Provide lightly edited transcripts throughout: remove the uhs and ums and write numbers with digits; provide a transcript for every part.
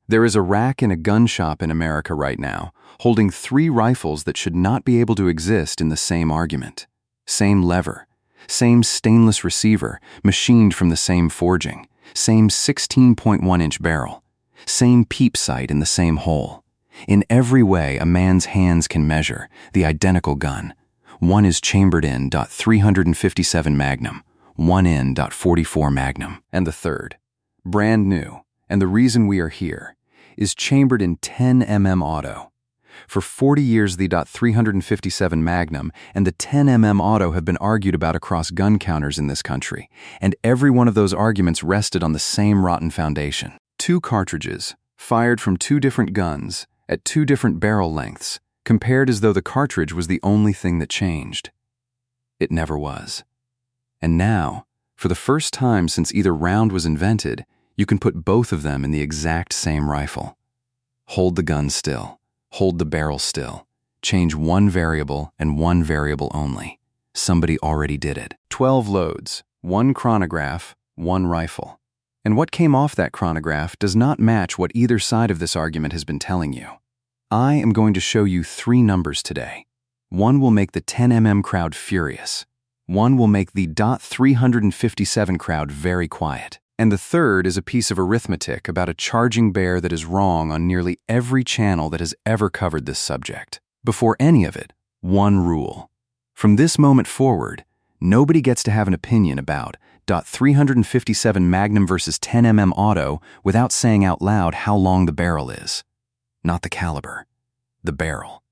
There is a rack in a gun shop in America right now, holding 3 rifles that should not be able to exist in the same argument. Same lever, same stainless receiver, machined from the same forging, same 16.1-inch barrel, same peep sight in the same hole. In every way a man's hands can measure, the identical gun. One is chambered in .357 Magnum, one in .44 Magnum, and the third, brand new, and the reason we are here, is chambered in 10mm auto. For 40 years the .357 Magnum and the 10mm auto have been argued about across gun counters in this country, and every one of those arguments rested on the same rotten foundation. 2 cartridges, fired from 2 different guns, at 2 different barrel lengths, compared as though the cartridge was the only thing that changed. It never was. And now, for the first time since either round was invented, you can put both of them in the exact same rifle. Hold the gun still. Hold the barrel still. Change one variable and one variable only. Somebody already did it. 12 loads, 1 chronograph, 1 rifle. And what came off that chronograph does not match what either side of this argument has been telling you. I am going to show you 3 numbers today. One will make the 10mm crowd furious. One will make the .357 crowd very quiet. And the third is a piece of arithmetic about a charging bear that is wrong on nearly every channel that has ever covered this subject. Before any of it, one rule. From this moment forward, nobody gets to have an opinion about .357 Magnum versus 10mm auto without saying out loud how long the barrel is. Not the caliber, the barrel.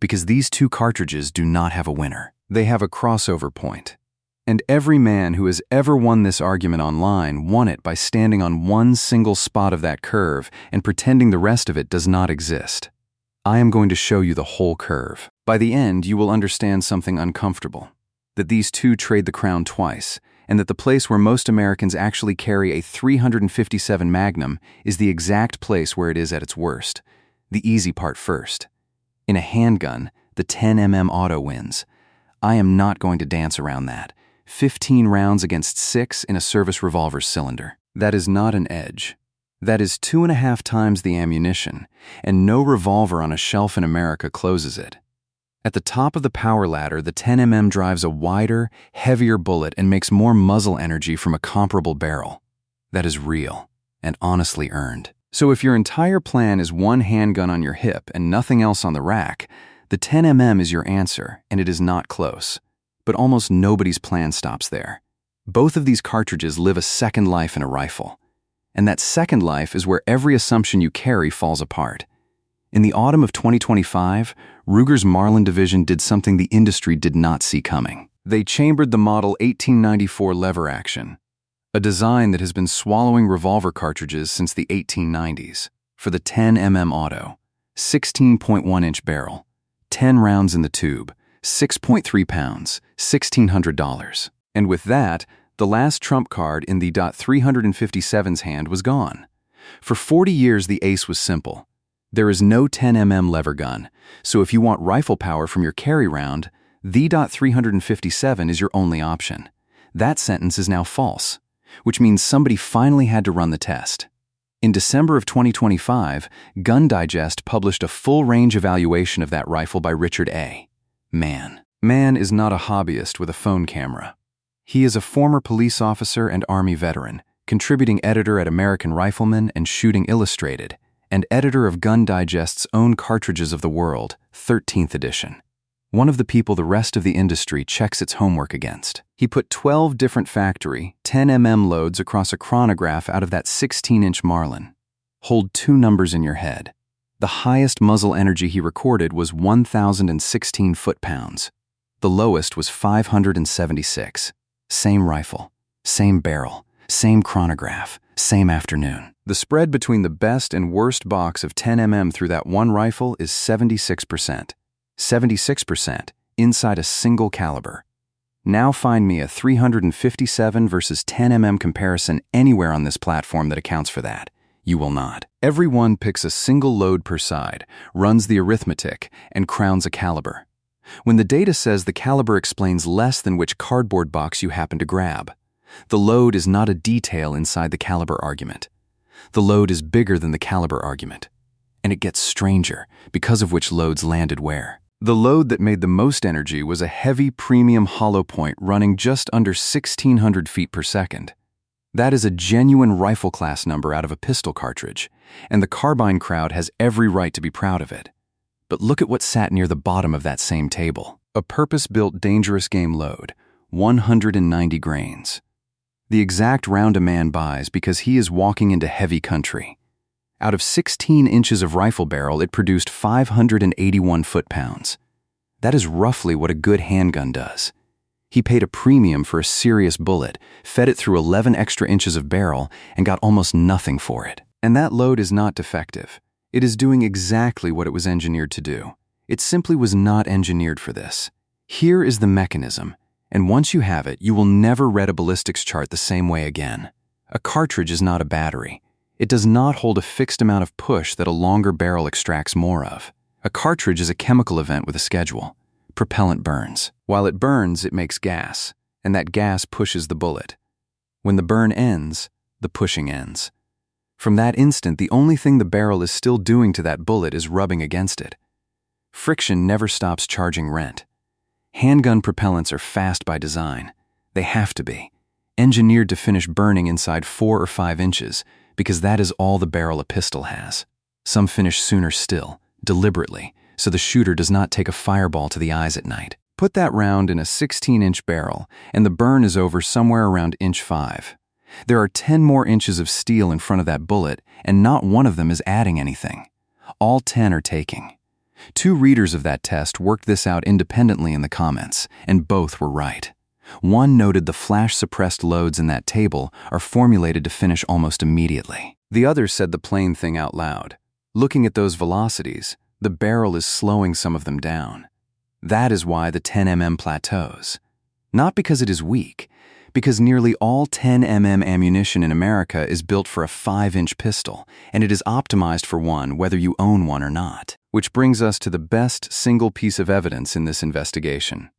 Because these 2 cartridges do not have a winner. They have a crossover point. And every man who has ever won this argument online won it by standing on one single spot of that curve and pretending the rest of it does not exist. I am going to show you the whole curve. By the end, you will understand something uncomfortable. That these 2 trade the crown twice, and that the place where most Americans actually carry a .357 Magnum is the exact place where it is at its worst. The easy part first. In a handgun, the 10mm auto wins. I am not going to dance around that. 15 rounds against 6 in a service revolver cylinder. That is not an edge. That is 2.5 times the ammunition, and no revolver on a shelf in America closes it. At the top of the power ladder, the 10mm drives a wider, heavier bullet and makes more muzzle energy from a comparable barrel. That is real, and honestly earned. So if your entire plan is one handgun on your hip and nothing else on the rack, the 10mm is your answer, and it is not close. But almost nobody's plan stops there. Both of these cartridges live a second life in a rifle. And that second life is where every assumption you carry falls apart. In the autumn of 2025, Ruger's Marlin division did something the industry did not see coming. They chambered the model 1894 lever action, a design that has been swallowing revolver cartridges since the 1890s, for the 10mm auto, 16.1-inch barrel, 10 rounds in the tube, 6.3 pounds, $1,600. And with that, the last trump card in the .357's hand was gone. For 40 years, the ace was simple. There is no 10mm lever gun, so if you want rifle power from your carry round, the .357 is your only option. That sentence is now false, which means somebody finally had to run the test. In December of 2025, Gun Digest published a full-range evaluation of that rifle by Richard A. Mann is not a hobbyist with a phone camera. He is a former police officer and Army veteran, contributing editor at American Rifleman and Shooting Illustrated, and editor of Gun Digest's own Cartridges of the World, 13th edition. One of the people the rest of the industry checks its homework against. He put 12 different factory, 10mm loads across a chronograph out of that 16-inch Marlin. Hold 2 numbers in your head. The highest muzzle energy he recorded was 1,016 foot-pounds. The lowest was 576. Same rifle, same barrel, same chronograph, same afternoon. The spread between the best and worst box of 10mm through that one rifle is 76%. 76% inside a single caliber. Now find me a 357 versus 10mm comparison anywhere on this platform that accounts for that. You will not. Everyone picks a single load per side, runs the arithmetic, and crowns a caliber. When the data says the caliber explains less than which cardboard box you happen to grab, the load is not a detail inside the caliber argument. The load is bigger than the caliber argument. And it gets stranger, because of which loads landed where. The load that made the most energy was a heavy premium hollow point running just under 1,600 feet per second. That is a genuine rifle class number out of a pistol cartridge, and the Carbine crowd has every right to be proud of it. But look at what sat near the bottom of that same table. A purpose-built dangerous game load, 190 grains. The exact round a man buys because he is walking into heavy country. Out of 16 inches of rifle barrel, it produced 581 foot-pounds. That is roughly what a good handgun does. He paid a premium for a serious bullet, fed it through 11 extra inches of barrel, and got almost nothing for it. And that load is not defective. It is doing exactly what it was engineered to do. It simply was not engineered for this. Here is the mechanism, and once you have it, you will never read a ballistics chart the same way again. A cartridge is not a battery. It does not hold a fixed amount of push that a longer barrel extracts more of. A cartridge is a chemical event with a schedule. Propellant burns. While it burns, it makes gas, and that gas pushes the bullet. When the burn ends, the pushing ends. From that instant, the only thing the barrel is still doing to that bullet is rubbing against it. Friction never stops charging rent. Handgun propellants are fast by design. They have to be. Engineered to finish burning inside 4 or 5 inches, because that is all the barrel a pistol has. Some finish sooner still, deliberately, so the shooter does not take a fireball to the eyes at night. Put that round in a 16-inch barrel, and the burn is over somewhere around inch 5. There are 10 more inches of steel in front of that bullet, and not one of them is adding anything. All 10 are taking. 2 readers of that test worked this out independently in the comments, and both were right. One noted the flash-suppressed loads in that table are formulated to finish almost immediately. The other said the plain thing out loud. Looking at those velocities, the barrel is slowing some of them down. That is why the 10mm plateaus. Not because it is weak, because nearly all 10mm ammunition in America is built for a 5-inch pistol, and it is optimized for one whether you own one or not. Which brings us to the best single piece of evidence in this investigation.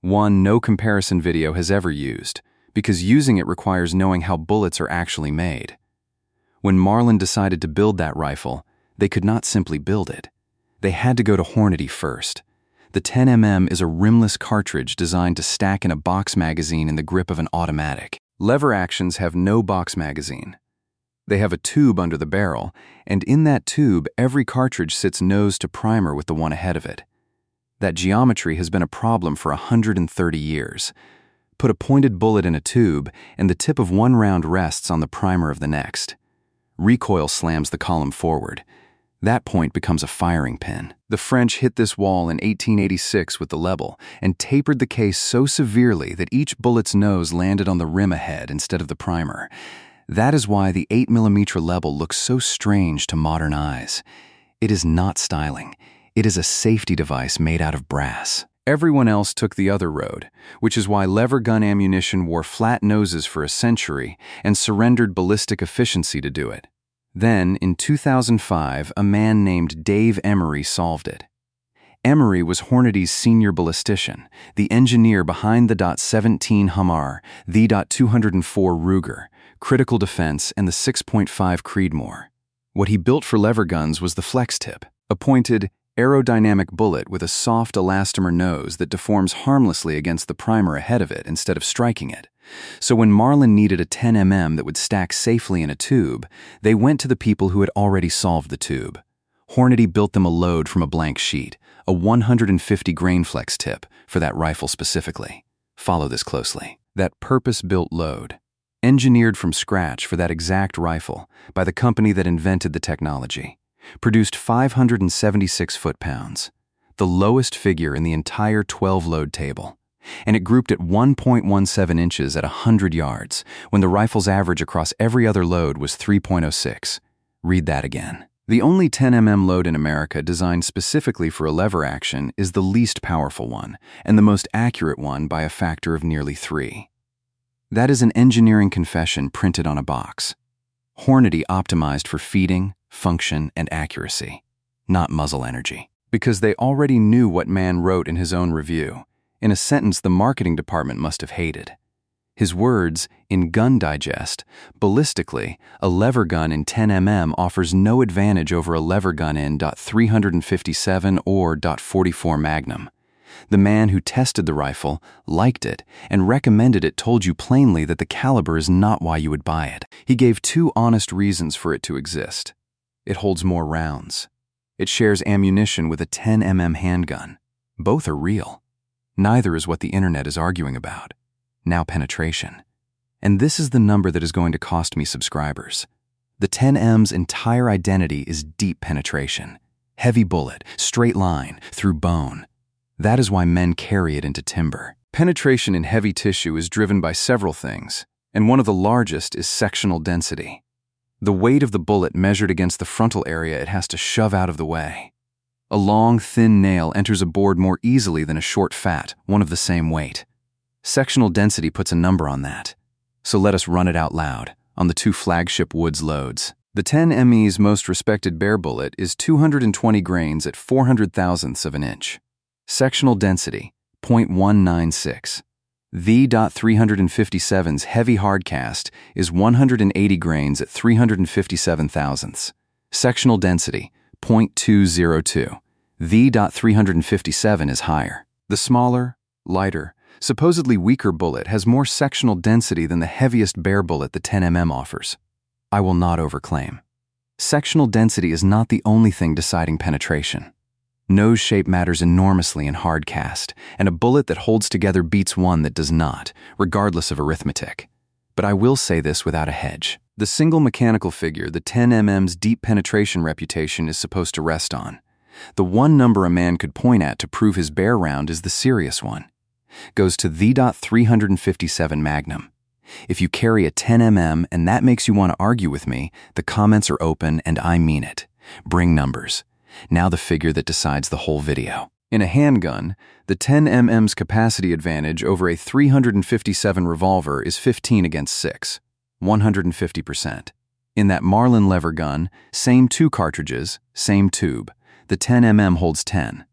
One no comparison video has ever used, because using it requires knowing how bullets are actually made. When Marlin decided to build that rifle, they could not simply build it. They had to go to Hornady first. The 10mm is a rimless cartridge designed to stack in a box magazine in the grip of an automatic. Lever actions have no box magazine. They have a tube under the barrel, and in that tube, every cartridge sits nose to primer with the one ahead of it. That geometry has been a problem for 130 years. Put a pointed bullet in a tube, and the tip of one round rests on the primer of the next. Recoil slams the column forward. That point becomes a firing pin. The French hit this wall in 1886 with the Lebel and tapered the case so severely that each bullet's nose landed on the rim ahead instead of the primer. That is why the 8mm Lebel looks so strange to modern eyes. It is not styling. It is a safety device made out of brass. Everyone else took the other road, which is why lever gun ammunition wore flat noses for a century and surrendered ballistic efficiency to do it. Then, in 2005, a man named Dave Emery solved it. Emery was Hornady's senior ballistician, the engineer behind the .17 Hummer, the .204 Ruger, critical defense, and the 6.5 Creedmoor. What he built for lever guns was the flex tip, a pointed, aerodynamic bullet with a soft elastomer nose that deforms harmlessly against the primer ahead of it instead of striking it. So when Marlin needed a 10mm that would stack safely in a tube, they went to the people who had already solved the tube. Hornady built them a load from a blank sheet, a 150 grain flex tip for that rifle specifically. Follow this closely. That purpose-built load, engineered from scratch for that exact rifle by the company that invented the technology, produced 576 foot-pounds, the lowest figure in the entire 12-load table, and it grouped at 1.17 inches at 100 yards when the rifle's average across every other load was 3.06. Read that again. The only 10mm load in America designed specifically for a lever action is the least powerful one and the most accurate one by a factor of nearly 3. That is an engineering confession printed on a box. Hornady optimized for feeding, function, and accuracy, not muzzle energy. Because they already knew what man wrote in his own review, in a sentence the marketing department must have hated. His words, in Gun Digest, ballistically, a lever gun in 10mm offers no advantage over a lever gun in .357 or .44 Magnum. The man who tested the rifle, liked it, and recommended it told you plainly that the caliber is not why you would buy it. He gave two honest reasons for it to exist. It holds more rounds. It shares ammunition with a 10mm handgun. Both are real. Neither is what the internet is arguing about. Now penetration. And this is the number that is going to cost me subscribers. The 10M's entire identity is deep penetration. Heavy bullet, straight line, through bone. That is why men carry it into timber. Penetration in heavy tissue is driven by several things, and one of the largest is sectional density. The weight of the bullet measured against the frontal area it has to shove out of the way. A long, thin nail enters a board more easily than a short fat, one of the same weight. Sectional density puts a number on that. So let us run it out loud, on the two flagship Woods loads. The 10ME's most respected bare bullet is 220 grains at 400 thousandths of an inch. Sectional density, 0.196. The .357's heavy hardcast is 180 grains at 357 thousandths. Sectional density, 0.202. The .357 is higher. The smaller, lighter, supposedly weaker bullet has more sectional density than the heaviest bare bullet the 10mm offers. I will not overclaim. Sectional density is not the only thing deciding penetration. Nose shape matters enormously in hard cast, and a bullet that holds together beats one that does not, regardless of arithmetic. But I will say this without a hedge. The single mechanical figure the 10mm's deep penetration reputation is supposed to rest on. The one number a man could point at to prove his bare round is the serious one. Goes to the .357 Magnum. If you carry a 10mm and that makes you want to argue with me, the comments are open and I mean it. Bring numbers. Now the figure that decides the whole video. In a handgun, the 10mm's capacity advantage over a 357 revolver is 15 against 6, 150%. In that Marlin lever gun, same two cartridges, same tube, the 10mm holds 10.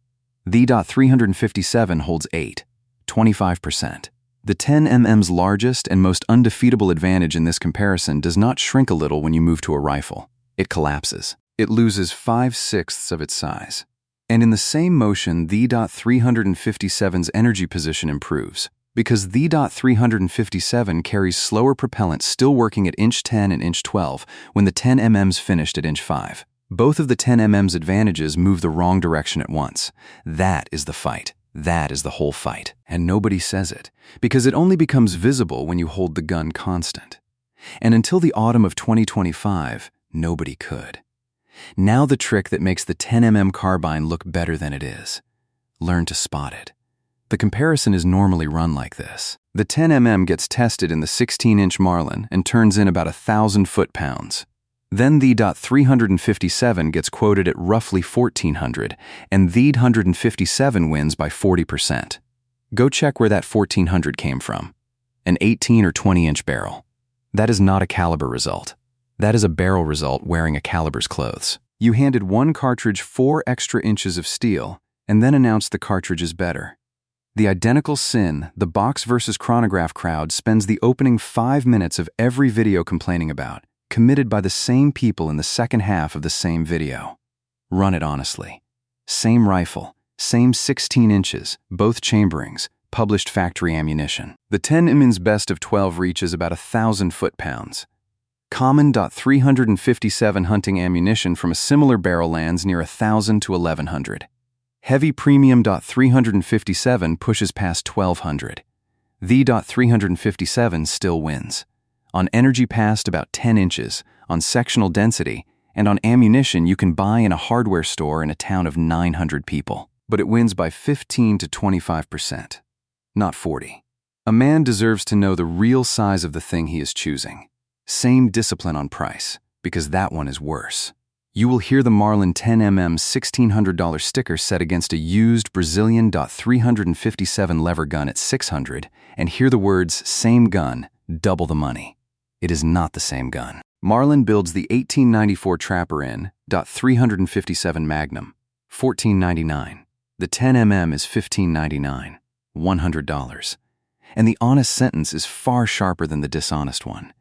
The .357 holds 8, 25%. The 10mm's largest and most undefeatable advantage in this comparison does not shrink a little when you move to a rifle. It collapses. It loses 5/6 of its size. And in the same motion, the .357's energy position improves, because the .357 carries slower propellant still working at inch 10 and inch 12 when the 10mm's finished at inch 5. Both of the 10mm's advantages move the wrong direction at once. That is the fight. That is the whole fight. And nobody says it, because it only becomes visible when you hold the gun constant. And until the autumn of 2025, nobody could. Now the trick that makes the 10mm carbine look better than it is. Learn to spot it. The comparison is normally run like this. The 10mm gets tested in the 16-inch Marlin and turns in about 1,000 foot-pounds. Then the .357 gets quoted at roughly 1,400, and the .157 wins by 40%. Go check where that 1,400 came from. An 18 or 20-inch barrel. That is not a caliber result. That is a barrel result wearing a caliber's clothes. You handed one cartridge 4 extra inches of steel and then announced the cartridge is better. The identical sin the box versus chronograph crowd spends the opening 5 minutes of every video complaining about, committed by the same people in the second half of the same video. Run it honestly. Same rifle, same 16 inches, both chamberings, published factory ammunition. The 10mm's best of 12 reach is about 1,000 foot-pounds. Common .357 hunting ammunition from a similar barrel lands near 1,000 to 1,100. Heavy premium .357 pushes past 1,200. The .357 still wins. On energy past about 10 inches, on sectional density, and on ammunition you can buy in a hardware store in a town of 900 people. But it wins by 15 to 25%, not 40. A man deserves to know the real size of the thing he is choosing. Same discipline on price, because that one is worse. You will hear the Marlin 10mm $1,600 sticker set against a used Brazilian .357 lever gun at $600 and hear the words, same gun, double the money. It is not the same gun. Marlin builds the 1894 Trapper in .357 Magnum, $14.99. The 10mm is $15.99, $100. And the honest sentence is far sharper than the dishonest one.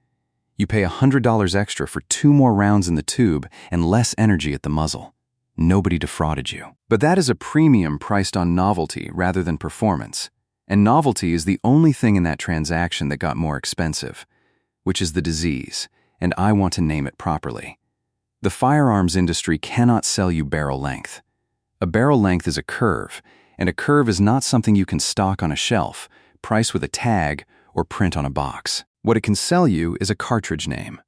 You pay $100 extra for 2 more rounds in the tube and less energy at the muzzle. Nobody defrauded you. But that is a premium priced on novelty rather than performance. And novelty is the only thing in that transaction that got more expensive, which is the disease, and I want to name it properly. The firearms industry cannot sell you barrel length. A barrel length is a curve, and a curve is not something you can stock on a shelf, price with a tag, or print on a box. What it can sell you is a cartridge name.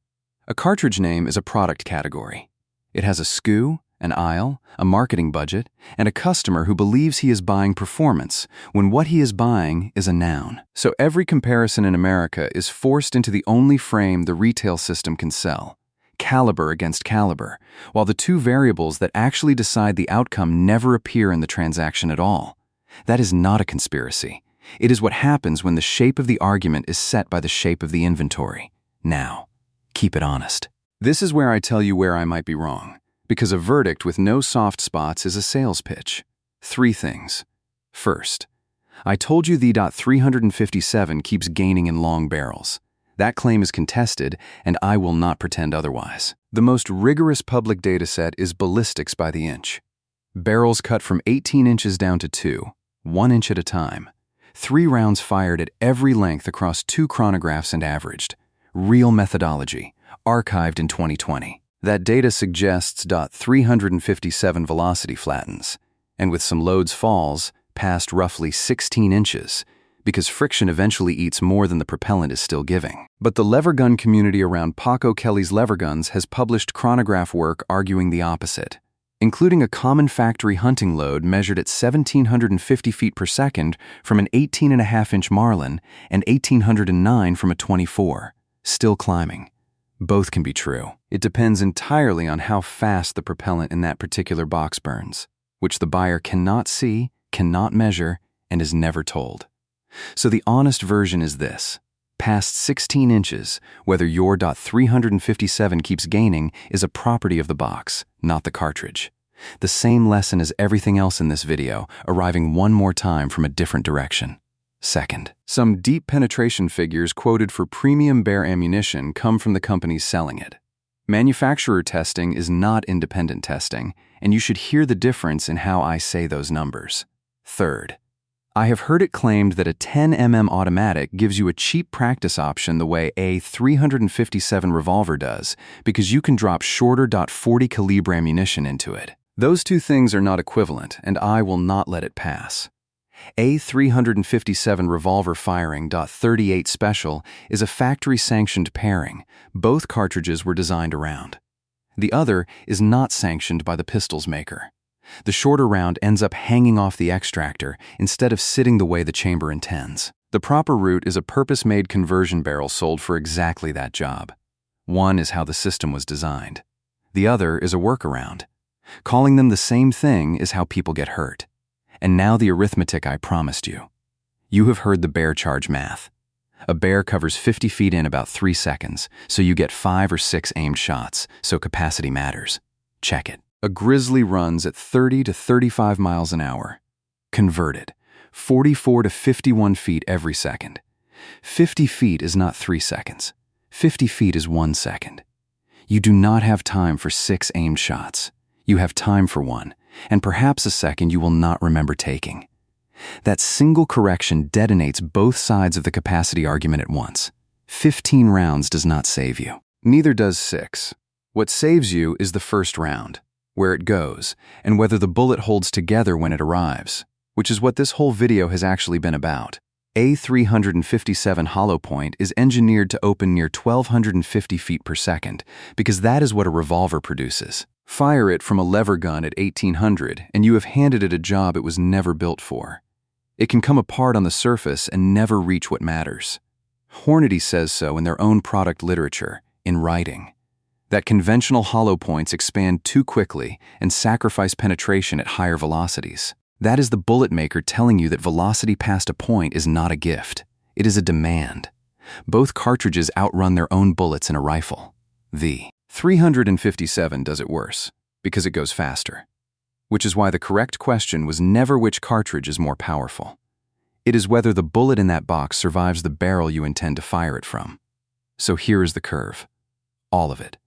A cartridge name is a product category. It has a SKU, an aisle, a marketing budget, and a customer who believes he is buying performance when what he is buying is a noun. So every comparison in America is forced into the only frame the retail system can sell: caliber against caliber, while the two variables that actually decide the outcome never appear in the transaction at all. That is not a conspiracy. It is what happens when the shape of the argument is set by the shape of the inventory. Now, keep it honest. This is where I tell you where I might be wrong, because a verdict with no soft spots is a sales pitch. 3 things. First, I told you the .357 keeps gaining in long barrels. That claim is contested, and I will not pretend otherwise. The most rigorous public dataset is Ballistics by the inch. Barrels cut from 18 inches down to 2, 1 inch at a time. 3 rounds fired at every length across 2 chronographs and averaged. Real methodology, archived in 2020. That data suggests .357 velocity flattens, and with some loads falls, past roughly 16 inches, because friction eventually eats more than the propellant is still giving. But the lever gun community around Paco Kelly's lever guns has published chronograph work arguing the opposite, including a common factory hunting load measured at 1,750 feet per second from an 18.5-inch Marlin and 1,809 from a 24, still climbing. Both can be true. It depends entirely on how fast the propellant in that particular box burns, which the buyer cannot see, cannot measure, and is never told. So the honest version is this: past 16 inches, whether your .357 keeps gaining is a property of the box, not the cartridge. The same lesson as everything else in this video, arriving one more time from a different direction. Second, some deep penetration figures quoted for premium bear ammunition come from the companies selling it. Manufacturer testing is not independent testing, and you should hear the difference in how I say those numbers. Third, I have heard it claimed that a 10mm automatic gives you a cheap practice option the way a .357 revolver does, because you can drop shorter .40 caliber ammunition into it. Those two things are not equivalent, and I will not let it pass. A .357 revolver firing .38 special is a factory-sanctioned pairing. Both cartridges were designed around. The other is not sanctioned by the pistol's maker. The shorter round ends up hanging off the extractor instead of sitting the way the chamber intends. The proper route is a purpose-made conversion barrel sold for exactly that job. One is how the system was designed. The other is a workaround. Calling them the same thing is how people get hurt. And now the arithmetic I promised you. You have heard the bear charge math. A bear covers 50 feet in about 3 seconds, so you get 5 or 6 aimed shots, so capacity matters. Check it. A grizzly runs at 30 to 35 miles an hour. Converted, 44 to 51 feet every second. 50 feet is not 3 seconds. 50 feet is 1 second. You do not have time for 6 aimed shots. You have time for 1. And perhaps a second you will not remember taking. That single correction detonates both sides of the capacity argument at once. 15 rounds does not save you. Neither does 6. What saves you is the first round, where it goes, and whether the bullet holds together when it arrives, which is what this whole video has actually been about. A .357 hollow point is engineered to open near 1,250 feet per second, because that is what a revolver produces. Fire it from a lever gun at 1,800, and you have handed it a job it was never built for. It can come apart on the surface and never reach what matters. Hornady says so in their own product literature, in writing. That conventional hollow points expand too quickly and sacrifice penetration at higher velocities. That is the bullet maker telling you that velocity past a point is not a gift. It is a demand. Both cartridges outrun their own bullets in a rifle. The .357 does it worse, because it goes faster. Which is why the correct question was never which cartridge is more powerful. It is whether the bullet in that box survives the barrel you intend to fire it from. So here is the curve. All of it.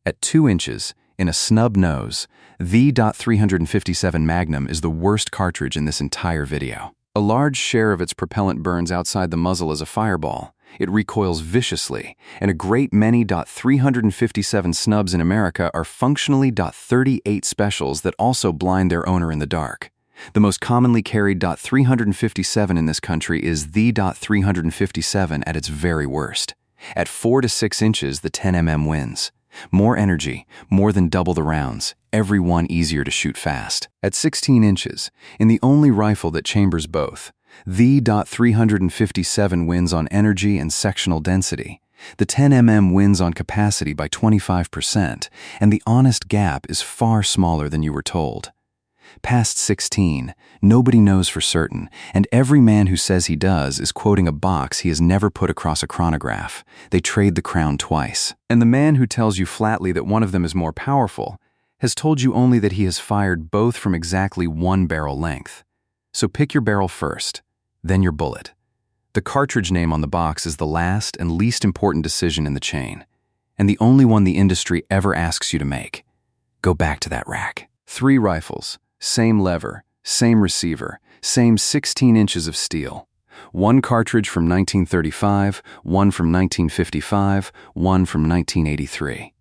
At 2 inches, in a snub nose, the .357 Magnum is the worst cartridge in this entire video. A large share of its propellant burns outside the muzzle as a fireball. It recoils viciously, and a great many .357 snubs in America are functionally .38 specials that also blind their owner in the dark. The most commonly carried .357 in this country is the .357 at its very worst. At 4 to 6 inches, the 10mm wins. More energy, more than double the rounds, every one easier to shoot fast. At 16 inches, in the only rifle that chambers both, the .357 wins on energy and sectional density. The 10mm wins on capacity by 25%, and the honest gap is far smaller than you were told. Past 16, nobody knows for certain, and every man who says he does is quoting a box he has never put across a chronograph. They trade the crown twice. And the man who tells you flatly that one of them is more powerful has told you only that he has fired both from exactly one barrel length. So pick your barrel first, then your bullet. The cartridge name on the box is the last and least important decision in the chain, and the only one the industry ever asks you to make. Go back to that rack. 3 rifles. Same lever, same receiver, same 16 inches of steel. 1 cartridge from 1935, 1 from 1955, 1 from 1983.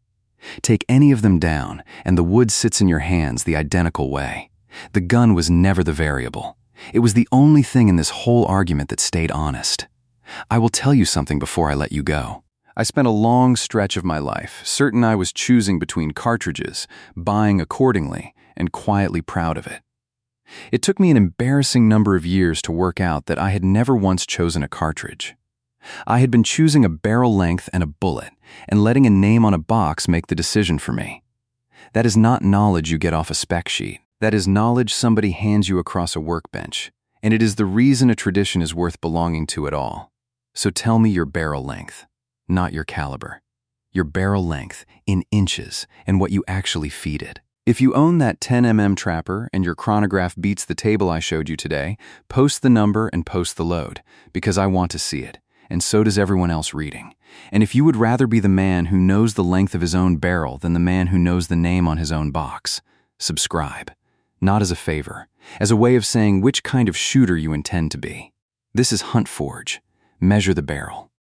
Take any of them down, and the wood sits in your hands the identical way. The gun was never the variable. It was the only thing in this whole argument that stayed honest. I will tell you something before I let you go. I spent a long stretch of my life certain I was choosing between cartridges, buying accordingly, and quietly proud of it. It took me an embarrassing number of years to work out that I had never once chosen a cartridge. I had been choosing a barrel length and a bullet, and letting a name on a box make the decision for me. That is not knowledge you get off a spec sheet. That is knowledge somebody hands you across a workbench, and it is the reason a tradition is worth belonging to at all. So tell me your barrel length, not your caliber. Your barrel length in inches and what you actually feed it. If you own that 10mm trapper and your chronograph beats the table I showed you today, post the number and post the load, because I want to see it, and so does everyone else reading. And if you would rather be the man who knows the length of his own barrel than the man who knows the name on his own box, subscribe. Not as a favor, as a way of saying which kind of shooter you intend to be. This is Hunt Forge. Measure the barrel.